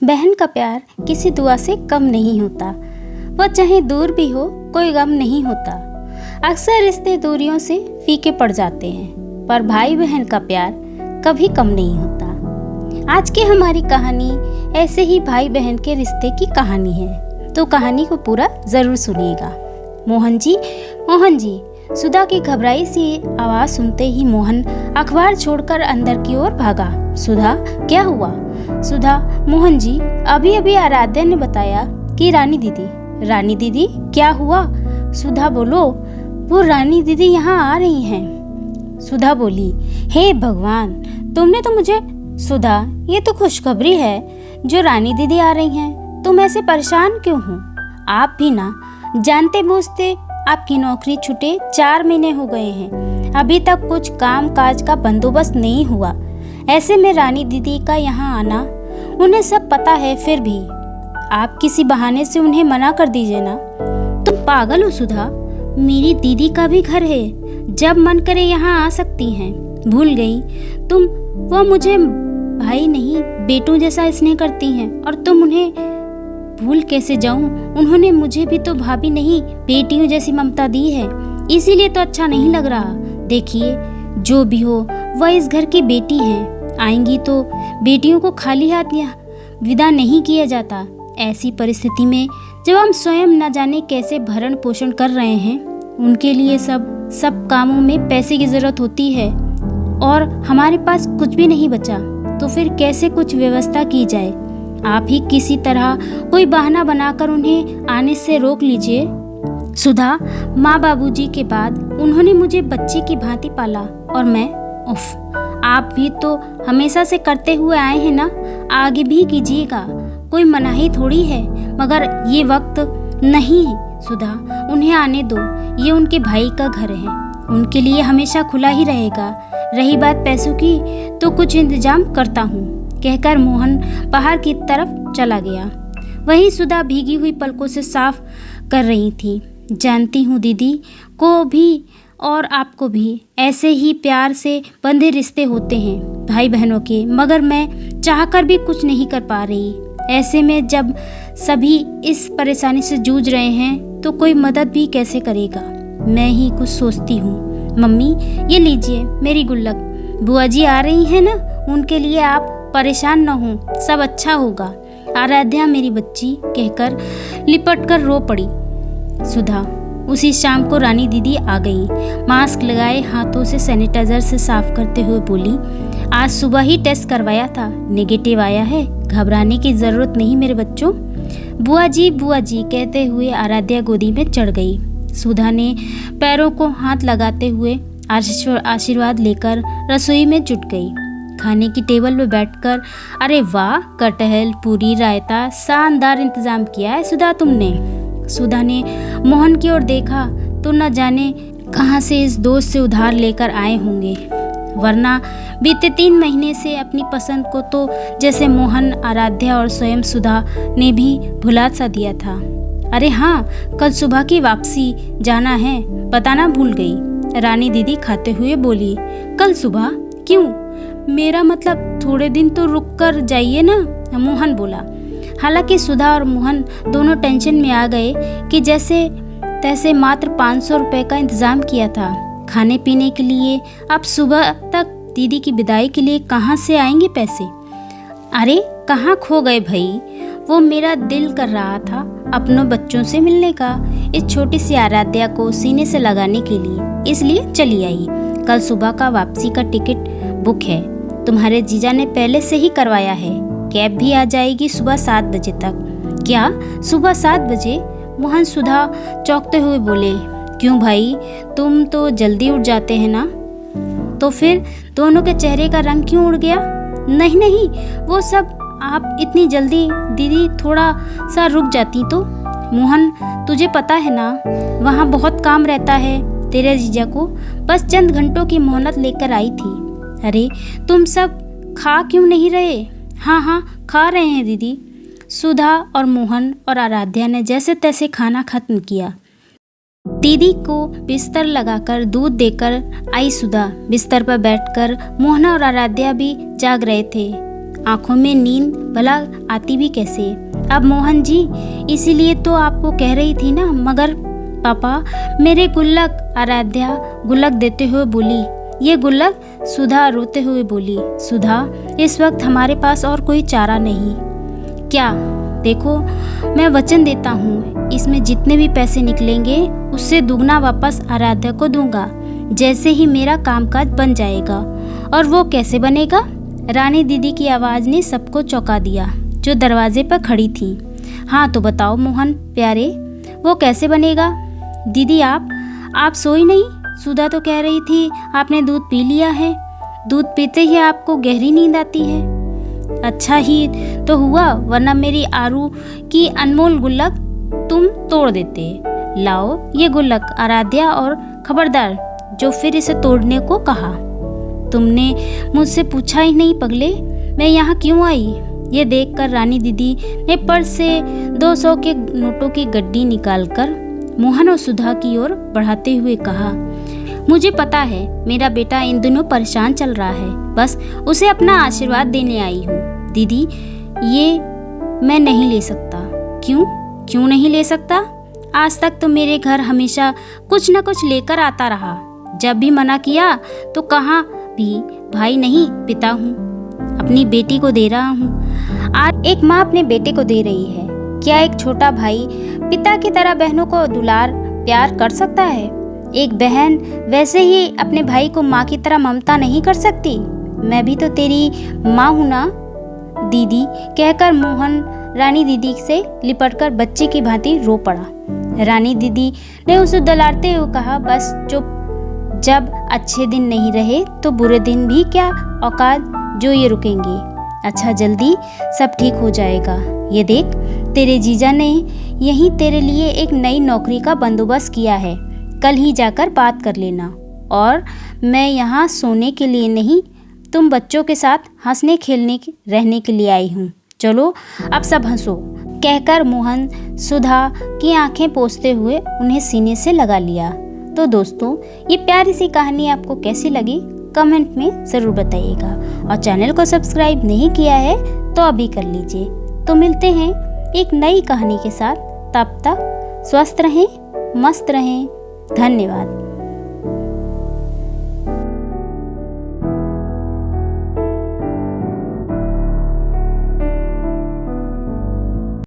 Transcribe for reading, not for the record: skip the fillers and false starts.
बहन का प्यार किसी दुआ से कम नहीं होता। वह चाहे दूर भी हो, कोई गम नहीं होता। अक्सर रिश्ते दूरियों से फीके पड़ जाते हैं, पर भाई बहन का प्यार कभी कम नहीं होता। आज की हमारी कहानी ऐसे ही भाई बहन के रिश्ते की कहानी है, तो कहानी को पूरा जरूर सुनिएगा। मोहन जी, सुधा की घबराई सी आवाज सुनते ही मोहन अखबार छोड़कर अंदर की ओर भागा। सुधा, क्या हुआ? सुधा, मोहन जी, अभी अभी आराध्या ने बताया कि रानी दीदी क्या हुआ? सुधा, बोलो, वो रानी दीदी यहाँ आ रही हैं। सुधा बोली, हे भगवान, तुमने तो मुझे। सुधा, ये तो खुशखबरी है जो रानी दीदी आ रही हैं। तुम ऐसे परेशान क्यों हो? आप भी ना जानते बूझते आपकी नौकरी छूटे 4 महीने हो गए हैं, अभी तक कुछ काम काज का बंदोबस्त नहीं हुआ। ऐसे में रानी दीदी का यहाँ आना, उन्हें सब पता है, फिर भी आप किसी बहाने से उन्हें मना कर दीजिए ना। तुम पागल हो सुधा, मेरी दीदी का भी घर है, जब मन करे यहाँ आ सकती हैं। भूल गई तुम, वो मुझे भाई नहीं बेटों जैसा स्नेह करती हैं, और तुम उन्हें भूल कैसे जाऊं? उन्होंने मुझे भी तो भाभी नहीं बेटियों जैसी ममता दी है, इसीलिए तो अच्छा नहीं लग रहा। देखिए, जो भी हो, वह इस घर की बेटी है, आएंगी तो बेटियों को खाली हाथ विदा नहीं किया जाता। ऐसी परिस्थिति में जब हम स्वयं न जाने कैसे भरण पोषण कर रहे हैं, उनके लिए सब कामों में पैसे की जरूरत होती है, और हमारे पास कुछ भी नहीं बचा, तो फिर कैसे कुछ व्यवस्था की जाए? आप ही किसी तरह कोई बहाना बनाकर उन्हें आने से रोक लीजिए। सुधा, माँ बाबूजी के बाद उन्होंने मुझे बच्चे की भांति पाला, और मैं, आप भी तो हमेशा से करते हुए आए हैं ना, आगे भी कीजिएगा, कोई मनाही थोड़ी है। मगर ये वक्त नहीं सुधा, उन्हें आने दो, ये उनके भाई का घर है, उनके लिए हमेशा खुला ही रहेगा। रही बात पैसों की, तो कुछ इंतजाम करता हूँ, कहकर मोहन बाहर की तरफ चला गया। वहीं सुधा भीगी हुई पलकों से साफ कर रही थी। जानती हूँ दीदी को भी और आपको भी ऐसे ही प्यार से बंधे रिश्ते होते हैं भाई बहनों के, मगर मैं चाहकर भी कुछ नहीं कर पा रही। ऐसे में जब सभी इस परेशानी से जूझ रहे हैं, तो कोई मदद भी कैसे करेगा? मैं ही कुछ सोचती हूँ। मम्मी, ये लीजिए मेरी गुल्लक, बुआ जी आ रही है ना, उनके लिए आप परेशान न हो, सब अच्छा होगा। आराध्या मेरी बच्ची, कहकर लिपट कर रो पड़ी। सुधा, उसी शाम को रानी दीदी आ गई। मास्क लगाए हाथों से सैनिटाइजर से साफ करते हुए बोली, आज सुबह ही टेस्ट करवाया था, नेगेटिव आया है, घबराने की जरूरत नहीं मेरे बच्चों। बुआ जी कहते हुए आराध्या गोदी में चढ़ गई। सुधा ने पैरों को हाथ लगाते हुए आशीर्वाद लेकर रसोई में जुट गई। खाने की टेबल पर बैठकर, अरे वाह, कटहल, पूरी, रायता, शानदार इंतजाम किया है सुधा तुमने। सुधा ने मोहन की ओर देखा तो न जाने कहां से इस दोस्त से उधार लेकर आए होंगे, वरना बीते 3 महीने से अपनी पसंद को तो जैसे मोहन, आराध्या और स्वयं सुधा ने भी भुला सा दिया था। अरे हाँ, कल सुबह की वापसी जाना है, बताना भूल गई, रानी दीदी खाते हुए बोली। कल सुबह? क्यों? मेरा मतलब थोड़े दिन तो रुक कर जाइए ना, मोहन बोला। हालांकि सुधा और मोहन दोनों टेंशन में आ गए कि जैसे तैसे मात्र 500 रुपए का इंतजाम किया था खाने पीने के लिए, अब सुबह तक दीदी की विदाई के लिए कहाँ से आएंगे पैसे? अरे कहाँ खो गए भाई? वो मेरा दिल कर रहा था अपनों बच्चों से मिलने का, इस छोटी सी आराध्या को सीने से लगाने के लिए, इसलिए चली आई। कल सुबह का वापसी का टिकट बुक है, तुम्हारे जीजा ने पहले से ही करवाया है, कैब भी आ जाएगी सुबह 7 बजे तक। क्या सुबह 7 बजे? मोहन सुधा चौंकते हुए बोले। क्यों भाई, तुम तो जल्दी उठ जाते हैं ना? तो फिर दोनों के चेहरे का रंग क्यों उड़ गया? नहीं, वो सब आप इतनी जल्दी, दीदी थोड़ा सा रुक जाती तो। मोहन, तुझे पता है ना, वहाँ बहुत काम रहता है, तेरे जीजा को बस चंद घंटों की मोहलत लेकर आई थी। अरे तुम सब खा क्यों नहीं रहे? हाँ, खा रहे हैं दीदी। सुधा और मोहन और आराध्या ने जैसे तैसे खाना खत्म किया। दीदी को बिस्तर लगाकर दूध देकर आई सुधा। बिस्तर पर बैठकर मोहन और आराध्या भी जाग रहे थे। आंखों में नींद भला आती भी कैसे। अब मोहन जी, इसीलिए तो आपको कह रही थी ना। मगर पापा, मेरे गुल्लक। आराध्या गुल्लक देते हुए बोली। ये गुल्लक? सुधा रोते हुए बोली। सुधा, इस वक्त हमारे पास और कोई चारा नहीं। क्या? देखो, मैं वचन देता हूँ, इसमें जितने भी पैसे निकलेंगे उससे दुगना वापस आराध्या को दूंगा, जैसे ही मेरा कामकाज बन जाएगा। और वो कैसे बनेगा? रानी दीदी की आवाज़ ने सबको चौंका दिया, जो दरवाजे पर खड़ी थी। हाँ तो बताओ मोहन प्यारे, वो कैसे बनेगा? दीदी आप सोई नहीं? सुधा तो कह रही थी आपने दूध पी लिया है। दूध पीते ही आपको गहरी नींद आती है। अच्छा ही तो हुआ, वरना मेरी आरू की अनमोल गुल्लक तुम तोड़ देते। लाओ ये गुल्लक आराध्या, और खबरदार जो फिर इसे तोड़ने को कहा। तुमने मुझसे पूछा ही नहीं पगले, मैं यहाँ क्यों आई? ये देखकर रानी दीदी ने पर्स से 200 के नोटों की गड्डी निकालकर मोहन और सुधा की ओर बढ़ाते हुए कहा, मुझे पता है मेरा बेटा इन दिनों परेशान चल रहा है, बस उसे अपना आशीर्वाद देने आई हूँ। दीदी, ये मैं नहीं ले सकता। क्यों नहीं ले सकता? आज तक तो मेरे घर हमेशा कुछ न कुछ लेकर आता रहा। जब भी मना किया तो कहा भी भाई नहीं पिता हूँ, अपनी बेटी को दे रहा हूँ। आज एक माँ अपने बेटे को दे रही है, क्या एक छोटा भाई पिता की तरह बहनों को दुलार प्यार कर सकता है? एक बहन वैसे ही अपने भाई को माँ की तरह ममता नहीं कर सकती? मैं भी तो तेरी माँ हूँ ना दीदी, कहकर मोहन रानी दीदी से लिपटकर बच्चे की भांति रो पड़ा। रानी दीदी ने उसे दुलारते हुए कहा, बस चुप, जब अच्छे दिन नहीं रहे तो बुरे दिन भी क्या औकात जो ये रुकेंगे। अच्छा, जल्दी सब ठीक हो जाएगा। ये देख, तेरे जीजा ने यहीं तेरे लिए एक नई नौकरी का बंदोबस्त किया है, कल ही जाकर बात कर लेना। और मैं यहाँ सोने के लिए नहीं, तुम बच्चों के साथ हंसने खेलने रहने के लिए आई हूँ। चलो अब सब हंसो, कहकर मोहन सुधा की आंखें पोंछते हुए उन्हें सीने से लगा लिया। तो दोस्तों, ये प्यारी सी कहानी आपको कैसी लगी कमेंट में ज़रूर बताइएगा, और चैनल को सब्सक्राइब नहीं किया है तो अभी कर लीजिए। तो मिलते हैं एक नई कहानी के साथ, तब तक स्वस्थ रहें, मस्त रहें। धन्यवाद।